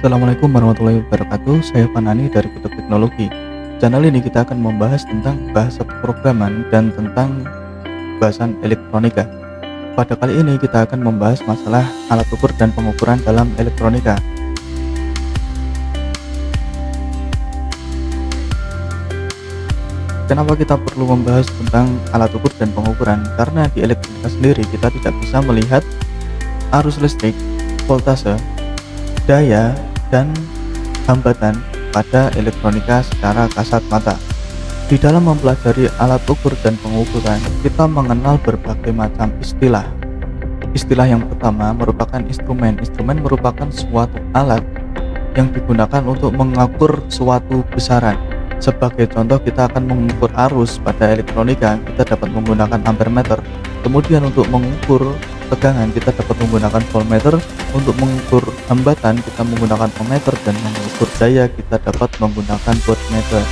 Assalamualaikum warahmatullahi wabarakatuh. Saya Fanani dari Kutuk Teknologi. Channel ini kita akan membahas tentang bahasa pemrograman dan tentang bahasan elektronika. Pada kali ini kita akan membahas masalah alat ukur dan pengukuran dalam elektronika. Kenapa kita perlu membahas tentang alat ukur dan pengukuran? Karena di elektronika sendiri kita tidak bisa melihat arus listrik, voltase, daya, dan hambatan pada elektronika secara kasat mata. Di dalam mempelajari alat ukur dan pengukuran, kita mengenal berbagai macam istilah. Istilah yang pertama merupakan instrumen. Instrumen merupakan suatu alat yang digunakan untuk mengukur suatu besaran. Sebagai contoh, kita akan mengukur arus pada elektronika, kita dapat menggunakan ampermeter. Kemudian untuk mengukur tegangan, kita dapat menggunakan voltmeter. Untuk mengukur hambatan, kita menggunakan ohmmeter, dan mengukur daya, kita dapat menggunakan voltmeter.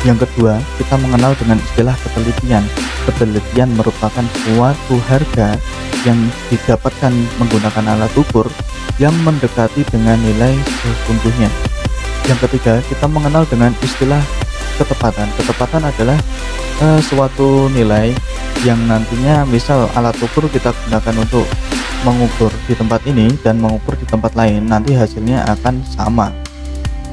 Yang kedua, kita mengenal dengan istilah ketelitian. Ketelitian merupakan suatu harga yang didapatkan menggunakan alat ukur yang mendekati dengan nilai sesungguhnya. Yang ketiga, kita mengenal dengan istilah ketepatan. Ketepatan adalah suatu nilai yang nantinya misal alat ukur kita gunakan untuk mengukur di tempat ini dan mengukur di tempat lain, nanti hasilnya akan sama.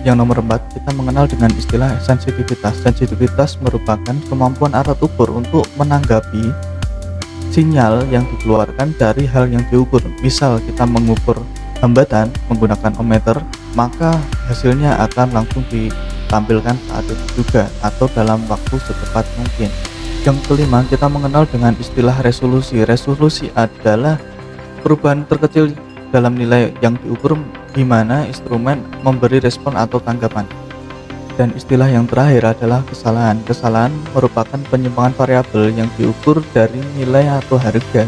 Yang nomor 4, kita mengenal dengan istilah sensitivitas. Sensitivitas merupakan kemampuan alat ukur untuk menanggapi sinyal yang dikeluarkan dari hal yang diukur. Misal kita mengukur hambatan menggunakan ohmmeter, maka hasilnya akan langsung ditampilkan saat itu juga atau dalam waktu secepat mungkin. Yang kelima, kita mengenal dengan istilah resolusi. Resolusi adalah perubahan terkecil dalam nilai yang diukur di mana instrumen memberi respon atau tanggapan. Dan istilah yang terakhir adalah kesalahan. Kesalahan merupakan penyimpangan variabel yang diukur dari nilai atau harga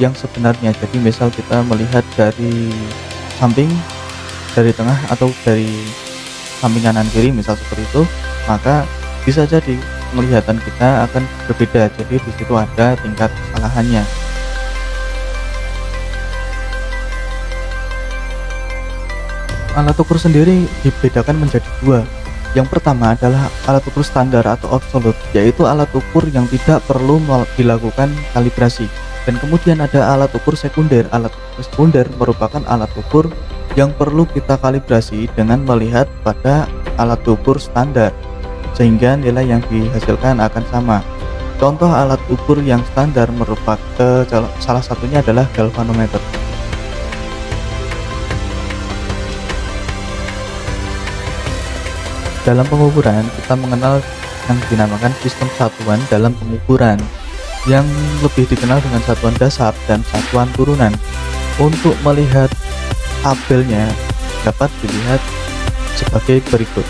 yang sebenarnya. Jadi misal kita melihat dari samping, dari tengah, atau dari samping kanan kiri misal seperti itu, maka bisa jadi penglihatan kita akan berbeda. Jadi di situ ada tingkat kesalahannya. Alat ukur sendiri dibedakan menjadi dua. Yang pertama adalah alat ukur standar atau absolut, yaitu alat ukur yang tidak perlu dilakukan kalibrasi. Dan kemudian ada alat ukur sekunder. Alat ukur sekunder merupakan alat ukur yang perlu kita kalibrasi dengan melihat pada alat ukur standar, sehingga nilai yang dihasilkan akan sama. Contoh alat ukur yang standar merupakan salah satunya adalah galvanometer. Dalam pengukuran, kita mengenal yang dinamakan sistem satuan dalam pengukuran, yang lebih dikenal dengan satuan dasar dan satuan turunan. Untuk melihat tabelnya dapat dilihat sebagai berikut.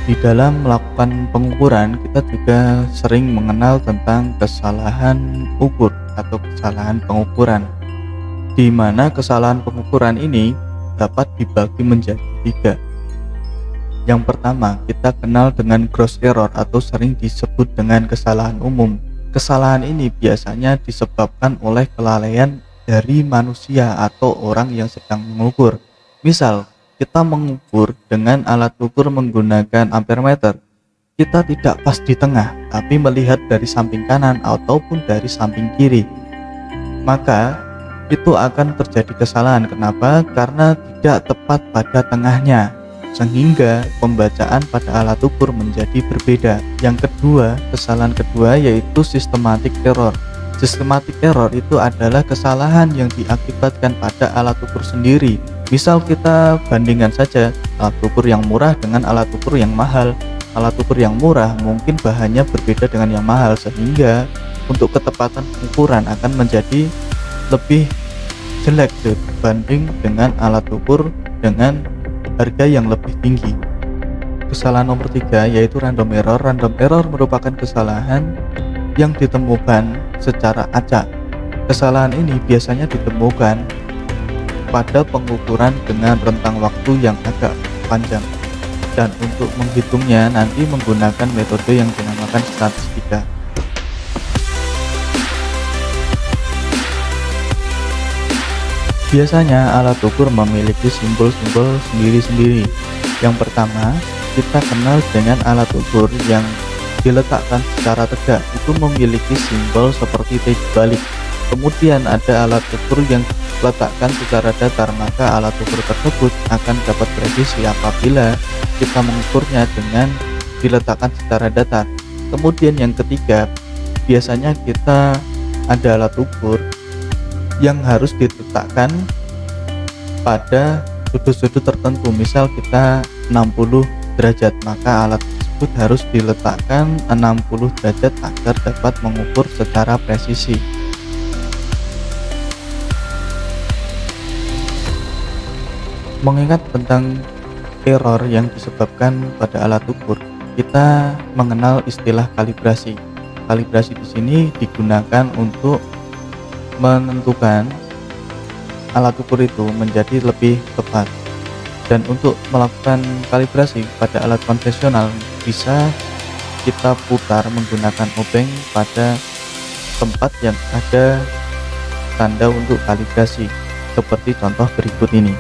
Di dalam melakukan pengukuran, kita juga sering mengenal tentang kesalahan ukur atau kesalahan pengukuran, di mana kesalahan pengukuran ini dapat dibagi menjadi 3. Yang pertama, kita kenal dengan gross error atau sering disebut dengan kesalahan umum. Kesalahan ini biasanya disebabkan oleh kelalaian dari manusia atau orang yang sedang mengukur. Misal, kita mengukur dengan alat ukur menggunakan ampermeter, kita tidak pas di tengah, tapi melihat dari samping kanan ataupun dari samping kiri, maka itu akan terjadi kesalahan. Kenapa? Karena tidak tepat pada tengahnya, sehingga pembacaan pada alat ukur menjadi berbeda. Yang kedua, kesalahan kedua yaitu systematic error. Systematic error itu adalah kesalahan yang diakibatkan pada alat ukur sendiri. Misal kita bandingkan saja alat ukur yang murah dengan alat ukur yang mahal. Alat ukur yang murah mungkin bahannya berbeda dengan yang mahal, sehingga untuk ketepatan ukuran akan menjadi lebih jelek dibanding dengan alat ukur dengan harga yang lebih tinggi. Kesalahan nomor 3 yaitu random error. Random error merupakan kesalahan yang ditemukan secara acak. Kesalahan ini biasanya ditemukan pada pengukuran dengan rentang waktu yang agak panjang. Dan untuk menghitungnya nanti menggunakan metode yang dinamakan statistika. Biasanya alat ukur memiliki simbol-simbol sendiri-sendiri. Yang pertama, kita kenal dengan alat ukur yang diletakkan secara tegak, itu memiliki simbol seperti T dibalik. Kemudian ada alat ukur yang diletakkan secara datar, maka alat ukur tersebut akan dapat presisi apabila kita mengukurnya dengan diletakkan secara datar. Kemudian yang ketiga, biasanya kita ada alat ukur yang harus diletakkan pada sudut-sudut tertentu. Misal kita 60 derajat, maka alat tersebut harus diletakkan 60 derajat agar dapat mengukur secara presisi. Mengingat tentang error yang disebabkan pada alat ukur, kita mengenal istilah kalibrasi. Kalibrasi di sini digunakan untuk menentukan alat ukur itu menjadi lebih tepat. Dan untuk melakukan kalibrasi pada alat konvensional bisa kita putar menggunakan obeng pada tempat yang ada tanda untuk kalibrasi, seperti contoh berikut ini.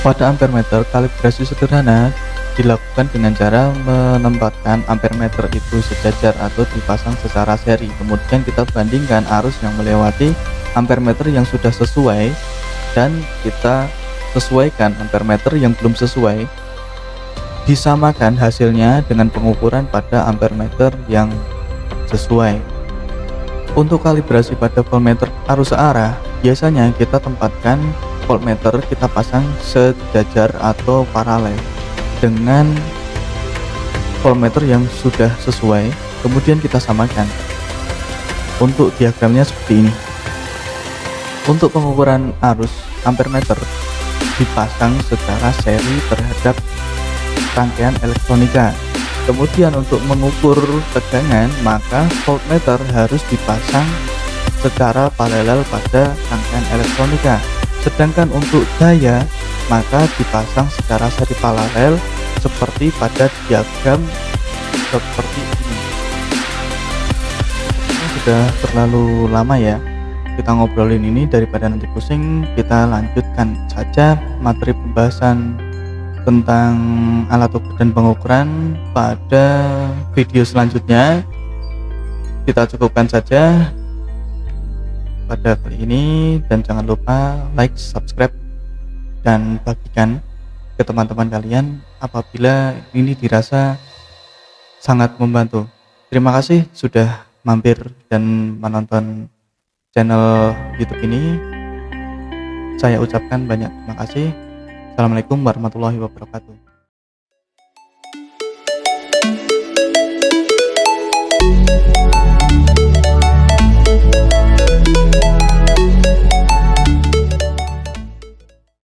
Pada ampermeter, kalibrasi sederhana dilakukan dengan cara menempatkan ampermeter itu sejajar atau dipasang secara seri. Kemudian kita bandingkan arus yang melewati ampermeter yang sudah sesuai dan kita sesuaikan ampermeter yang belum sesuai, disamakan hasilnya dengan pengukuran pada ampermeter yang sesuai. Untuk kalibrasi pada voltmeter arus searah, biasanya kita tempatkan voltmeter, kita pasang sejajar atau paralel dengan voltmeter yang sudah sesuai, kemudian kita samakan. Untuk diagramnya seperti ini. Untuk pengukuran arus, ampermeter dipasang secara seri terhadap rangkaian elektronika. Kemudian untuk mengukur tegangan, maka voltmeter harus dipasang secara paralel pada rangkaian elektronika. Sedangkan untuk daya, maka dipasang secara seri paralel seperti pada diagram seperti ini. Ini sudah terlalu lama ya kita ngobrolin ini, daripada nanti pusing, kita lanjutkan saja materi pembahasan tentang alat ukur dan pengukuran pada video selanjutnya. Kita cukupkan saja pada kali ini, dan jangan lupa like, subscribe, dan bagikan ke teman-teman kalian apabila ini dirasa sangat membantu. Terima kasih sudah mampir dan menonton channel YouTube ini. Saya ucapkan banyak terima kasih. Assalamualaikum warahmatullahi wabarakatuh.